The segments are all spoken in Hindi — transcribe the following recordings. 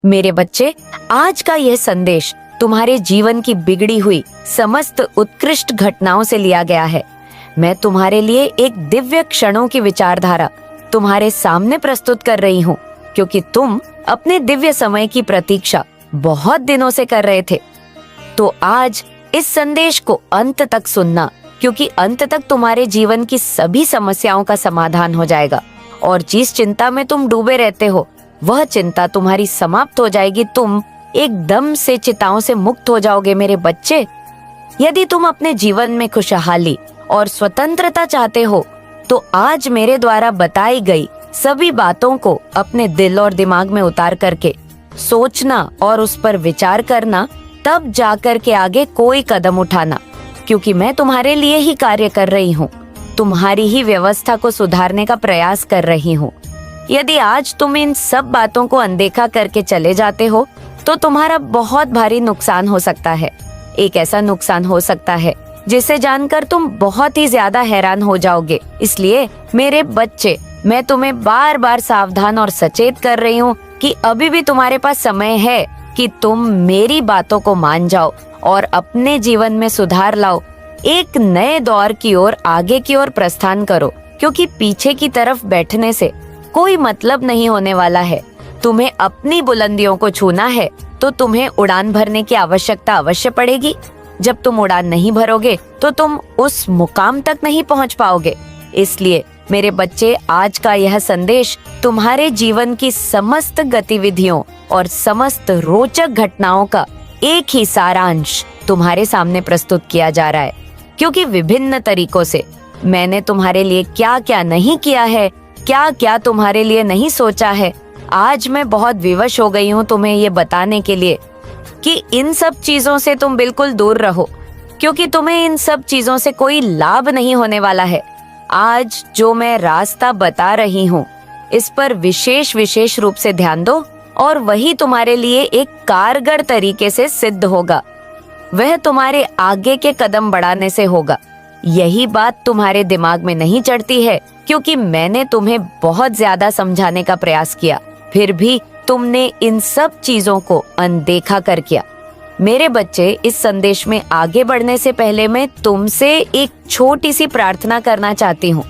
मेरे बच्चे, आज का यह संदेश तुम्हारे जीवन की बिगड़ी हुई समस्त उत्कृष्ट घटनाओं से लिया गया है। मैं तुम्हारे लिए एक दिव्य क्षणों की विचारधारा तुम्हारे सामने प्रस्तुत कर रही हूँ, क्योंकि तुम अपने दिव्य समय की प्रतीक्षा बहुत दिनों से कर रहे थे। तो आज इस संदेश को अंत तक सुनना, क्योंकि अंत तक तुम्हारे जीवन की सभी समस्याओं का समाधान हो जाएगा और जिस चिंता में तुम डूबे रहते हो वह चिंता तुम्हारी समाप्त हो जाएगी। तुम एकदम से चिंताओं से मुक्त हो जाओगे मेरे बच्चे। यदि तुम अपने जीवन में खुशहाली और स्वतंत्रता चाहते हो तो आज मेरे द्वारा बताई गई सभी बातों को अपने दिल और दिमाग में उतार करके सोचना और उस पर विचार करना, तब जाकर के आगे कोई कदम उठाना, क्योंकि मैं तुम्हारे लिए ही कार्य कर रही हूँ, तुम्हारी ही व्यवस्था को सुधारने का प्रयास कर रही हूँ। यदि आज तुम इन सब बातों को अनदेखा करके चले जाते हो तो तुम्हारा बहुत भारी नुकसान हो सकता है। एक ऐसा नुकसान हो सकता है जिसे जानकर तुम बहुत ही ज्यादा हैरान हो जाओगे। इसलिए मेरे बच्चे, मैं तुम्हें बार बार सावधान और सचेत कर रही हूँ कि अभी भी तुम्हारे पास समय है कि तुम मेरी बातों को मान जाओ और अपने जीवन में सुधार लाओ। एक नए दौर की ओर, आगे की ओर प्रस्थान करो, क्योंकि पीछे की तरफ बैठने से कोई मतलब नहीं होने वाला है। तुम्हें अपनी बुलंदियों को छूना है तो तुम्हें उड़ान भरने की आवश्यकता अवश्य पड़ेगी। जब तुम उड़ान नहीं भरोगे तो तुम उस मुकाम तक नहीं पहुंच पाओगे। इसलिए मेरे बच्चे, आज का यह संदेश तुम्हारे जीवन की समस्त गतिविधियों और समस्त रोचक घटनाओं का एक ही सारांश तुम्हारे सामने प्रस्तुत किया जा रहा है, क्योंकि विभिन्न तरीकों से मैंने तुम्हारे लिए क्या क्या नहीं किया है, क्या क्या तुम्हारे लिए नहीं सोचा है। आज मैं बहुत विवश हो गई हूँ तुम्हें ये बताने के लिए कि इन सब चीजों से तुम बिल्कुल दूर रहो, क्योंकि तुम्हें इन सब चीजों से कोई लाभ नहीं होने वाला है। आज जो मैं रास्ता बता रही हूँ इस पर विशेष रूप से ध्यान दो और वही तुम्हारे लिए एक कारगर तरीके से सिद्ध होगा। वह तुम्हारे आगे के कदम बढ़ाने से होगा। यही बात तुम्हारे दिमाग में नहीं चढ़ती है, क्योंकि मैंने तुम्हें बहुत ज्यादा समझाने का प्रयास किया, फिर भी तुमने इन सब चीजों को अनदेखा कर किया। मेरे बच्चे, इस संदेश में आगे बढ़ने से पहले मैं तुमसे एक छोटी सी प्रार्थना करना चाहती हूँ।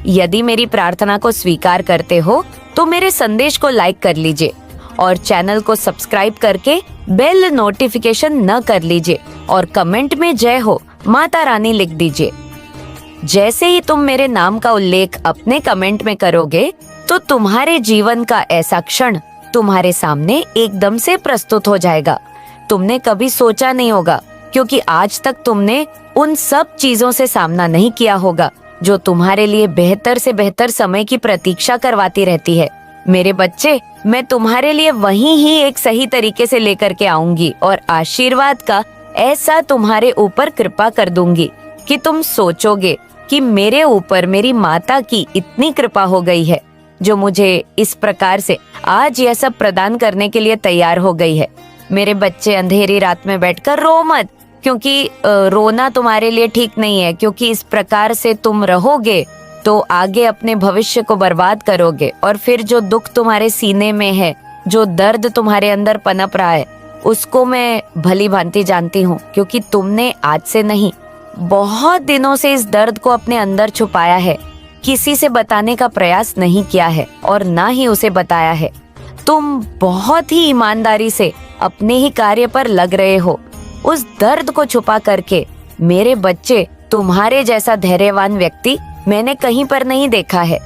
यदि मेरी प्रार्थना को स्वीकार करते हो तो मेरे संदेश को लाइक कर लीजिए और चैनल को सब्सक्राइब करके बेल नोटिफिकेशन न कर लीजिए और कमेंट में जय हो माता रानी लिख दीजिए। जैसे ही तुम मेरे नाम का उल्लेख अपने कमेंट में करोगे तो तुम्हारे जीवन का ऐसा क्षण तुम्हारे सामने एकदम से प्रस्तुत हो जाएगा। तुमने कभी सोचा नहीं होगा, क्योंकि आज तक तुमने उन सब चीजों से सामना नहीं किया होगा जो तुम्हारे लिए बेहतर से बेहतर समय की प्रतीक्षा करवाती रहती है। मेरे बच्चे, मैं तुम्हारे लिए वही ही एक सही तरीके से लेकर के आऊंगी और आशीर्वाद का ऐसा तुम्हारे ऊपर कृपा कर दूंगी कि तुम सोचोगे कि मेरे ऊपर मेरी माता की इतनी कृपा हो गई है जो मुझे इस प्रकार से आज यह सब प्रदान करने के लिए तैयार हो गई है। मेरे बच्चे, अंधेरी रात में बैठकर रो मत, क्योंकि रोना तुम्हारे लिए ठीक नहीं है, क्योंकि इस प्रकार से तुम रहोगे तो आगे अपने भविष्य को बर्बाद करोगे और फिर जो दुख तुम्हारे सीने में है, जो दर्द तुम्हारे अंदर पनप रहा है, उसको मैं भली भांति जानती हूँ, क्योंकि तुमने आज से नहीं, बहुत दिनों से इस दर्द को अपने अंदर छुपाया है, किसी से बताने का प्रयास नहीं किया है और ना ही उसे बताया है। तुम बहुत ही ईमानदारी से अपने ही कार्य पर लग रहे हो, उस दर्द को छुपा करके। मेरे बच्चे, तुम्हारे जैसा धैर्यवान व्यक्ति मैंने कहीं पर नहीं देखा है।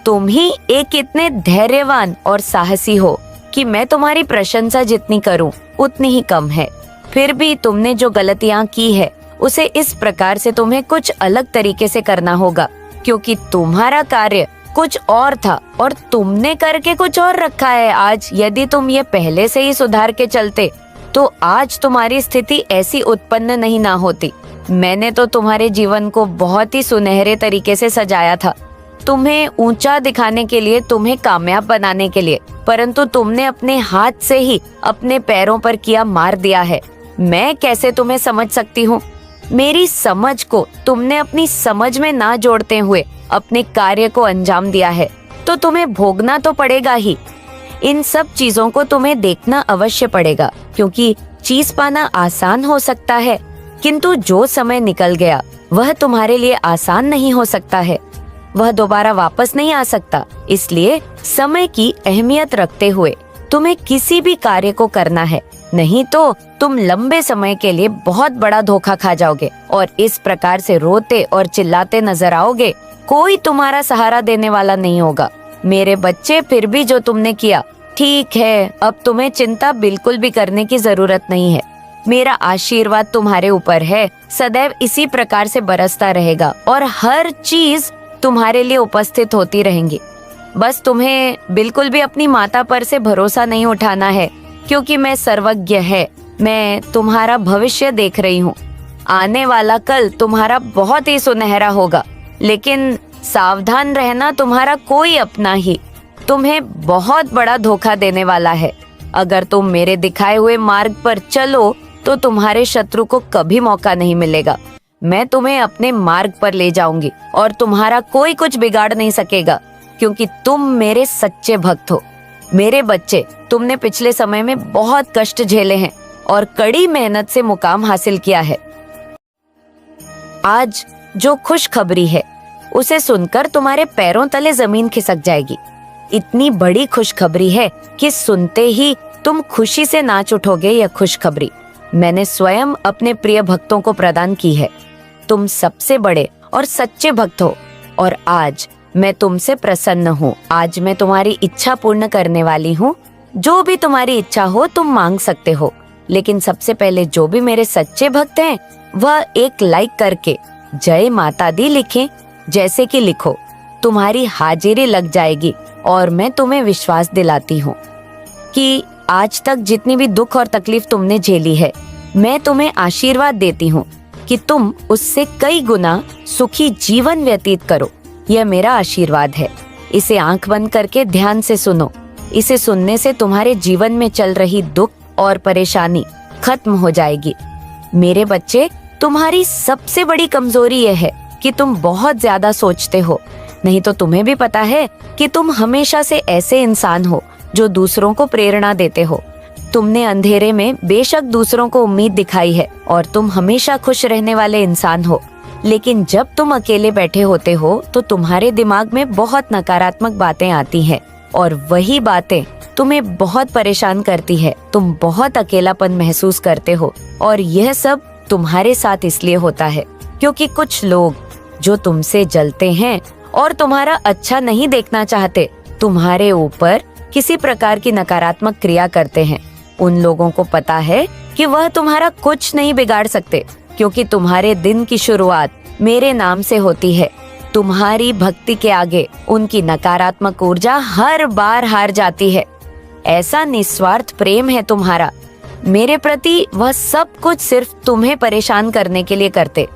तुम ही एक इतने धैर्यवान और साहसी हो कि मैं तुम्हारी प्रशंसा जितनी करूं उतनी ही कम है। फिर भी तुमने जो गलतियां की है उसे इस प्रकार से तुम्हें कुछ अलग तरीके से करना होगा, क्योंकि तुम्हारा कार्य कुछ और था और तुमने करके कुछ और रखा है आज। यदि तुम ये पहले से ही सुधार के चलते तो आज तुम्हारी स्थिति ऐसी उत्पन्न नहीं ना होती। मैंने तो तुम्हारे जीवन को बहुत ही सुनहरे तरीके से सजाया था, तुम्हें ऊंचा दिखाने के लिए, तुम्हें कामयाब बनाने के लिए, परंतु तुमने अपने हाथ से ही अपने पैरों पर किया मार दिया है। मैं कैसे तुम्हें समझ सकती हूँ? मेरी समझ को तुमने अपनी समझ में ना जोड़ते हुए अपने कार्य को अंजाम दिया है, तो तुम्हें भोगना तो पड़ेगा ही। इन सब चीजों को तुम्हें देखना अवश्य पड़ेगा, क्योंकि चीज पाना आसान हो सकता है, किंतु जो समय निकल गया वह तुम्हारे लिए आसान नहीं हो सकता है। वह दोबारा वापस नहीं आ सकता। इसलिए समय की अहमियत रखते हुए तुम्हें किसी भी कार्य को करना है, नहीं तो तुम लंबे समय के लिए बहुत बड़ा धोखा खा जाओगे और इस प्रकार से रोते और चिल्लाते नजर आओगे। कोई तुम्हारा सहारा देने वाला नहीं होगा। मेरे बच्चे, फिर भी जो तुमने किया ठीक है, अब तुम्हें चिंता बिल्कुल भी करने की जरूरत नहीं है। मेरा आशीर्वाद तुम्हारे ऊपर है, सदैव इसी प्रकार से बरसता रहेगा और हर चीज तुम्हारे लिए उपस्थित होती रहेंगी। बस तुम्हें बिल्कुल भी अपनी माता पर से भरोसा नहीं उठाना है, क्योंकि मैं सर्वज्ञ है। मैं तुम्हारा भविष्य देख रही हूँ। आने वाला कल तुम्हारा बहुत ही सुनहरा होगा, लेकिन सावधान रहना, तुम्हारा कोई अपना ही तुम्हें बहुत बड़ा धोखा देने वाला है। अगर तुम मेरे दिखाए हुए मार्ग पर चलो तो तुम्हारे शत्रु को कभी मौका नहीं मिलेगा। मैं तुम्हें अपने मार्ग पर ले जाऊंगी और तुम्हारा कोई कुछ बिगाड़ नहीं सकेगा, क्योंकि तुम मेरे सच्चे भक्त हो। मेरे बच्चे, तुमने पिछले समय में बहुत कष्ट झेले हैं और कड़ी मेहनत से मुकाम हासिल किया है। आज जो खुशखबरी है उसे सुनकर तुम्हारे पैरों तले जमीन खिसक जाएगी। इतनी बड़ी खुशखबरी है कि सुनते ही तुम खुशी से नाच उठोगे। यह खुशखबरी मैंने स्वयं अपने प्रिय भक्तों को प्रदान की है। तुम सबसे बड़े और सच्चे भक्त हो और आज मैं तुमसे प्रसन्न हूँ। आज मैं तुम्हारी इच्छा पूर्ण करने वाली हूँ। जो भी तुम्हारी इच्छा हो तुम मांग सकते हो, लेकिन सबसे पहले जो भी मेरे सच्चे भक्त हैं वह एक लाइक करके जय माता दी लिखें। जैसे कि लिखो, तुम्हारी हाजिरी लग जाएगी और मैं तुम्हें विश्वास दिलाती हूँ कि आज तक जितनी भी दुख और तकलीफ तुमने झेली है, मैं तुम्हें आशीर्वाद देती हूँ कि तुम उससे कई गुना सुखी जीवन व्यतीत करो। यह मेरा आशीर्वाद है। इसे आंख बंद करके ध्यान से सुनो। इसे सुनने से तुम्हारे जीवन में चल रही दुख और परेशानी खत्म हो जाएगी। मेरे बच्चे, तुम्हारी सबसे बड़ी कमजोरी यह है कि तुम बहुत ज्यादा सोचते हो। नहीं तो तुम्हें भी पता है कि तुम हमेशा से ऐसे इंसान हो जो दूसरों को प्रेरणा देते हो। तुमने अंधेरे में बेशक दूसरों को उम्मीद दिखाई है और तुम हमेशा खुश रहने वाले इंसान हो, लेकिन जब तुम अकेले बैठे होते हो तो तुम्हारे दिमाग में बहुत नकारात्मक बातें आती हैं और वही बातें तुम्हें बहुत परेशान करती है। तुम बहुत अकेलापन महसूस करते हो और यह सब तुम्हारे साथ इसलिए होता है क्योंकि कुछ लोग जो तुमसे जलते हैं और तुम्हारा अच्छा नहीं देखना चाहते, तुम्हारे ऊपर किसी प्रकार की नकारात्मक क्रिया करते हैं। उन लोगों को पता है कि वह तुम्हारा कुछ नहीं बिगाड़ सकते, क्योंकि तुम्हारे दिन की शुरुआत मेरे नाम से होती है। तुम्हारी भक्ति के आगे उनकी नकारात्मक ऊर्जा हर बार हार जाती है। ऐसा निस्वार्थ प्रेम है तुम्हारा मेरे प्रति, वह सब कुछ सिर्फ तुम्हें परेशान करने के लिए करते।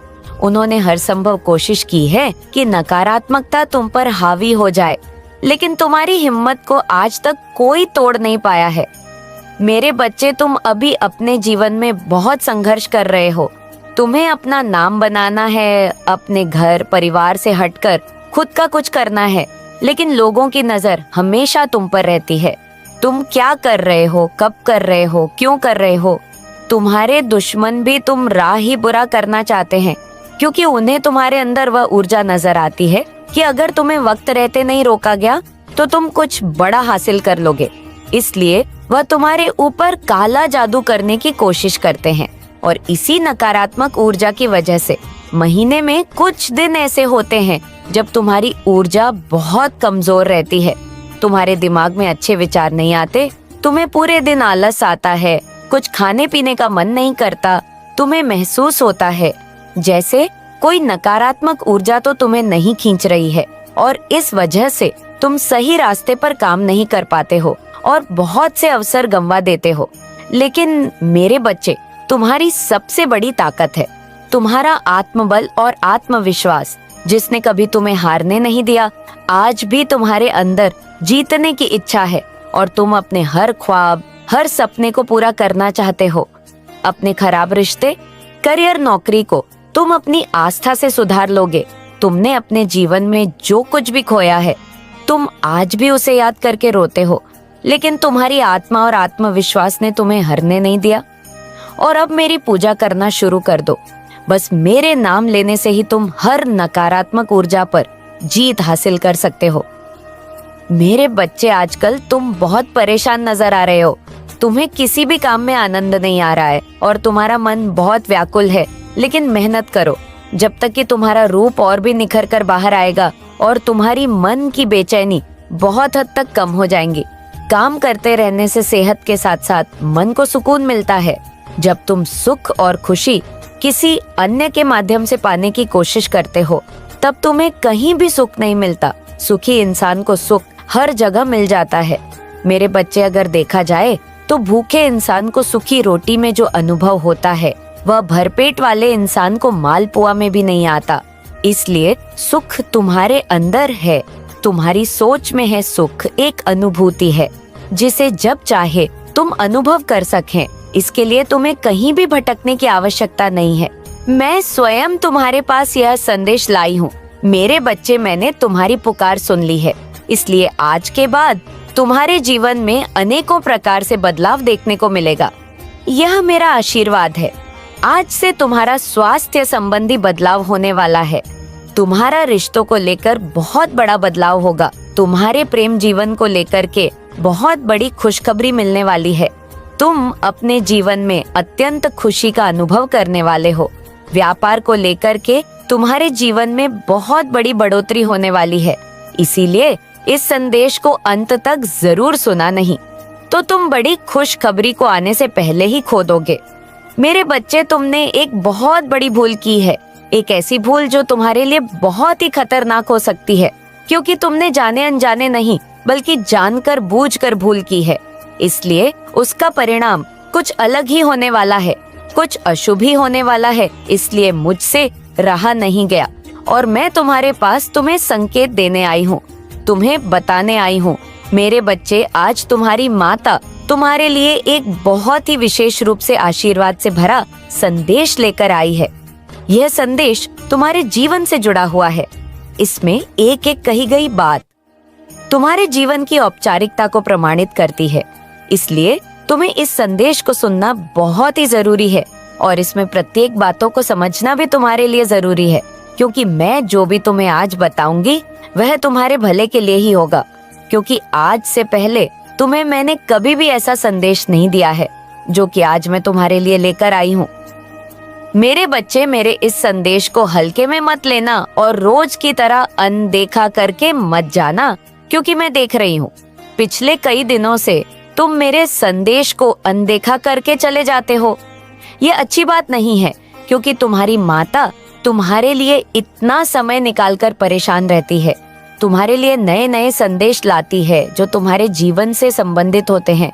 उन्होंने हर संभव कोशिश की है कि नकारात्मकता तुम पर हावी हो जाए, लेकिन तुम्हारी हिम्मत को आज तक कोई तोड़ नहीं पाया है। मेरे बच्चे, तुम अभी अपने जीवन में बहुत संघर्ष कर रहे हो। तुम्हें अपना नाम बनाना है, अपने घर परिवार से हटकर खुद का कुछ करना है, लेकिन लोगों की नजर हमेशा तुम पर रहती है। तुम क्या कर रहे हो, कब कर रहे हो, क्यों कर रहे हो। तुम्हारे दुश्मन भी तुम राह ही बुरा करना चाहते हैं, क्योंकि उन्हें तुम्हारे अंदर वह ऊर्जा नजर आती है कि अगर तुम्हें वक्त रहते नहीं रोका गया तो तुम कुछ बड़ा हासिल कर लोगे। इसलिए वह तुम्हारे ऊपर काला जादू करने की कोशिश करते हैं और इसी नकारात्मक ऊर्जा की वजह से महीने में कुछ दिन ऐसे होते हैं जब तुम्हारी ऊर्जा बहुत कमजोर रहती है। तुम्हारे दिमाग में अच्छे विचार नहीं आते, तुम्हें पूरे दिन आलस आता है, कुछ खाने पीने का मन नहीं करता। तुम्हें महसूस होता है जैसे कोई नकारात्मक ऊर्जा तो तुम्हें नहीं खींच रही है और इस वजह से तुम सही रास्ते पर काम नहीं कर पाते हो और बहुत से अवसर गंवा देते हो। लेकिन मेरे बच्चे, तुम्हारी सबसे बड़ी ताकत है तुम्हारा आत्मबल और आत्मविश्वास, जिसने कभी तुम्हें हारने नहीं दिया। आज भी तुम्हारे अंदर जीतने की इच्छा है और तुम अपने हर ख्वाब, हर सपने को पूरा करना चाहते हो। अपने खराब रिश्ते, करियर, नौकरी को तुम अपनी आस्था से सुधार लोगे। तुमने अपने जीवन में जो कुछ भी खोया है, तुम आज भी उसे याद करके रोते हो। लेकिन तुम्हारी आत्मा और आत्मविश्वास ने तुम्हें हारने नहीं दिया। और अब मेरी पूजा करना शुरू कर दो। बस मेरे नाम लेने से ही तुम हर नकारात्मक ऊर्जा पर जीत हासिल कर सकते हो। मेरे बच्चे, आजकल तुम बहुत परेशान नजर आ रहे हो। तुम्हें किसी भी काम में आनंद नहीं आ रहा है और तुम्हारा मन बहुत व्याकुल है। लेकिन मेहनत करो, जब तक कि तुम्हारा रूप और भी निखर कर बाहर आएगा और तुम्हारी मन की बेचैनी बहुत हद तक कम हो जाएंगी। काम करते रहने से सेहत के साथ साथ मन को सुकून मिलता है। जब तुम सुख और खुशी किसी अन्य के माध्यम से पाने की कोशिश करते हो, तब तुम्हें कहीं भी सुख नहीं मिलता। सुखी इंसान को सुख हर जगह मिल जाता है। मेरे बच्चे, अगर देखा जाए तो भूखे इंसान को सूखी रोटी में जो अनुभव होता है, वह भरपेट वाले इंसान को मालपुआ में भी नहीं आता। इसलिए सुख तुम्हारे अंदर है, तुम्हारी सोच में है। सुख एक अनुभूति है जिसे जब चाहे तुम अनुभव कर सकें। इसके लिए तुम्हें कहीं भी भटकने की आवश्यकता नहीं है। मैं स्वयं तुम्हारे पास यह संदेश लाई हूँ। मेरे बच्चे, मैंने तुम्हारी पुकार सुन ली है, इसलिए आज के बाद तुम्हारे जीवन में अनेकों प्रकार से बदलाव देखने को मिलेगा। यह मेरा आशीर्वाद है। आज से तुम्हारा स्वास्थ्य संबंधी बदलाव होने वाला है। तुम्हारा रिश्तों को लेकर बहुत बड़ा बदलाव होगा। तुम्हारे प्रेम जीवन को लेकर के बहुत बड़ी खुशखबरी मिलने वाली है। तुम अपने जीवन में अत्यंत खुशी का अनुभव करने वाले हो। व्यापार को लेकर के तुम्हारे जीवन में बहुत बड़ी बढ़ोतरी होने वाली है। इसीलिए इस संदेश को अंत तक जरूर सुना, नहीं तो तुम बड़ी खुशखबरी को आने से पहले ही खो दोगे। मेरे बच्चे, तुमने एक बहुत बड़ी भूल की है। एक ऐसी भूल जो तुम्हारे लिए बहुत ही खतरनाक हो सकती है, क्योंकि तुमने जाने अनजाने नहीं बल्कि जानकर बूझकर भूल की है। इसलिए उसका परिणाम कुछ अलग ही होने वाला है, कुछ अशुभ ही होने वाला है। इसलिए मुझसे रहा नहीं गया और मैं तुम्हारे पास तुम्हें संकेत देने आई हूँ, तुम्हें बताने आई हूँ। मेरे बच्चे, आज तुम्हारी माता तुम्हारे लिए एक बहुत ही विशेष रूप से आशीर्वाद से भरा संदेश लेकर आई है। यह संदेश तुम्हारे जीवन से जुड़ा हुआ है। इसमें एक एक कही गई बात तुम्हारे जीवन की औपचारिकता को प्रमाणित करती है। इसलिए तुम्हें इस संदेश को सुनना बहुत ही जरूरी है और इसमें प्रत्येक बातों को समझना भी तुम्हारे लिए जरूरी है, क्योंकि मैं जो भी तुम्हें आज बताऊंगी वह तुम्हारे भले के लिए ही होगा। क्योंकि आज से पहले तुम्हें मैंने कभी भी ऐसा संदेश नहीं दिया है जो कि आज मैं तुम्हारे लिए लेकर आई हूँ। मेरे बच्चे, मेरे इस संदेश को हल्के में मत लेना और रोज की तरह अनदेखा करके मत जाना, क्योंकि मैं देख रही हूँ पिछले कई दिनों से तुम मेरे संदेश को अनदेखा करके चले जाते हो। ये अच्छी बात नहीं है, क्योंकि तुम्हारी माता तुम्हारे लिए इतना समय निकालकर परेशान रहती है, तुम्हारे लिए नए नए संदेश लाती है जो तुम्हारे जीवन से संबंधित होते हैं।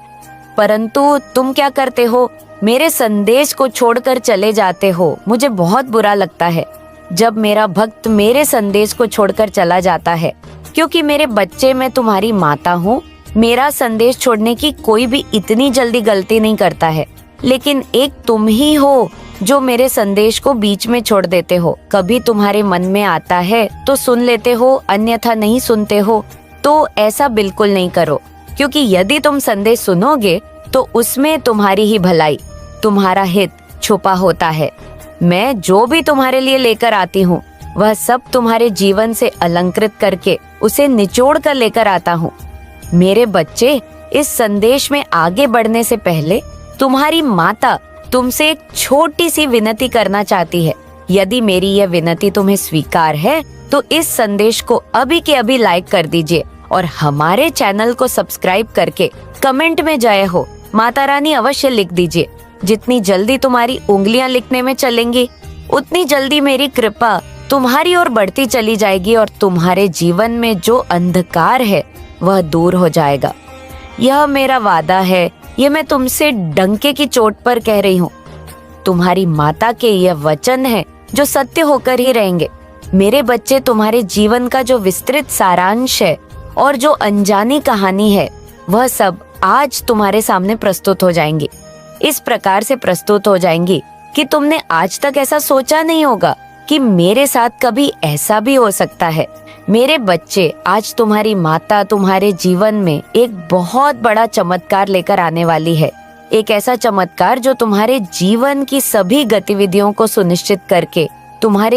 परंतु तुम क्या करते हो, मेरे संदेश को छोड़कर चले जाते हो। मुझे बहुत बुरा लगता है जब मेरा भक्त मेरे संदेश को छोड़कर चला जाता है, क्योंकि मेरे बच्चे, मैं तुम्हारी माता हूँ। मेरा संदेश छोड़ने की कोई भी इतनी जल्दी गलती नहीं करता है, लेकिन एक तुम ही हो जो मेरे संदेश को बीच में छोड़ देते हो। कभी तुम्हारे मन में आता है तो सुन लेते हो, अन्यथा नहीं सुनते हो। तो ऐसा बिल्कुल नहीं करो, क्योंकि यदि तुम संदेश सुनोगे तो उसमें तुम्हारी ही भलाई, तुम्हारा हित छुपा होता है। मैं जो भी तुम्हारे लिए लेकर आती हूँ वह सब तुम्हारे जीवन से अलंकृत करके उसे निचोड़ कर लेकर आता हूँ। मेरे बच्चे, इस संदेश में आगे बढ़ने से पहले तुम्हारी माता तुमसे एक छोटी सी विनती करना चाहती है। यदि मेरी यह विनती तुम्हें स्वीकार है तो इस संदेश को अभी के अभी लाइक कर दीजिए और हमारे चैनल को सब्सक्राइब करके कमेंट में जय हो माता रानी अवश्य लिख दीजिए। जितनी जल्दी तुम्हारी उंगलियां लिखने में चलेंगी, उतनी जल्दी मेरी कृपा तुम्हारी ओर बढ़ती चली जाएगी और तुम्हारे जीवन में जो अंधकार है वह दूर हो जाएगा। यह मेरा वादा है, ये मैं तुमसे डंके की चोट पर कह रही हूँ। तुम्हारी माता के यह वचन है जो सत्य होकर ही रहेंगे। मेरे बच्चे, तुम्हारे जीवन का जो विस्तृत सारांश है और जो अनजानी कहानी है, वह सब आज तुम्हारे सामने प्रस्तुत हो जाएंगी। इस प्रकार से प्रस्तुत हो जाएंगी कि तुमने आज तक ऐसा सोचा नहीं होगा कि मेरे साथ कभी ऐसा भी हो सकता है। मेरे बच्चे, आज तुम्हारी माता तुम्हारे जीवन में एक बहुत बड़ा चमत्कार लेकर आने वाली है। एक ऐसा चमत्कार जो तुम्हारे जीवन की सभी गतिविधियों को सुनिश्चित करके तुम्हारे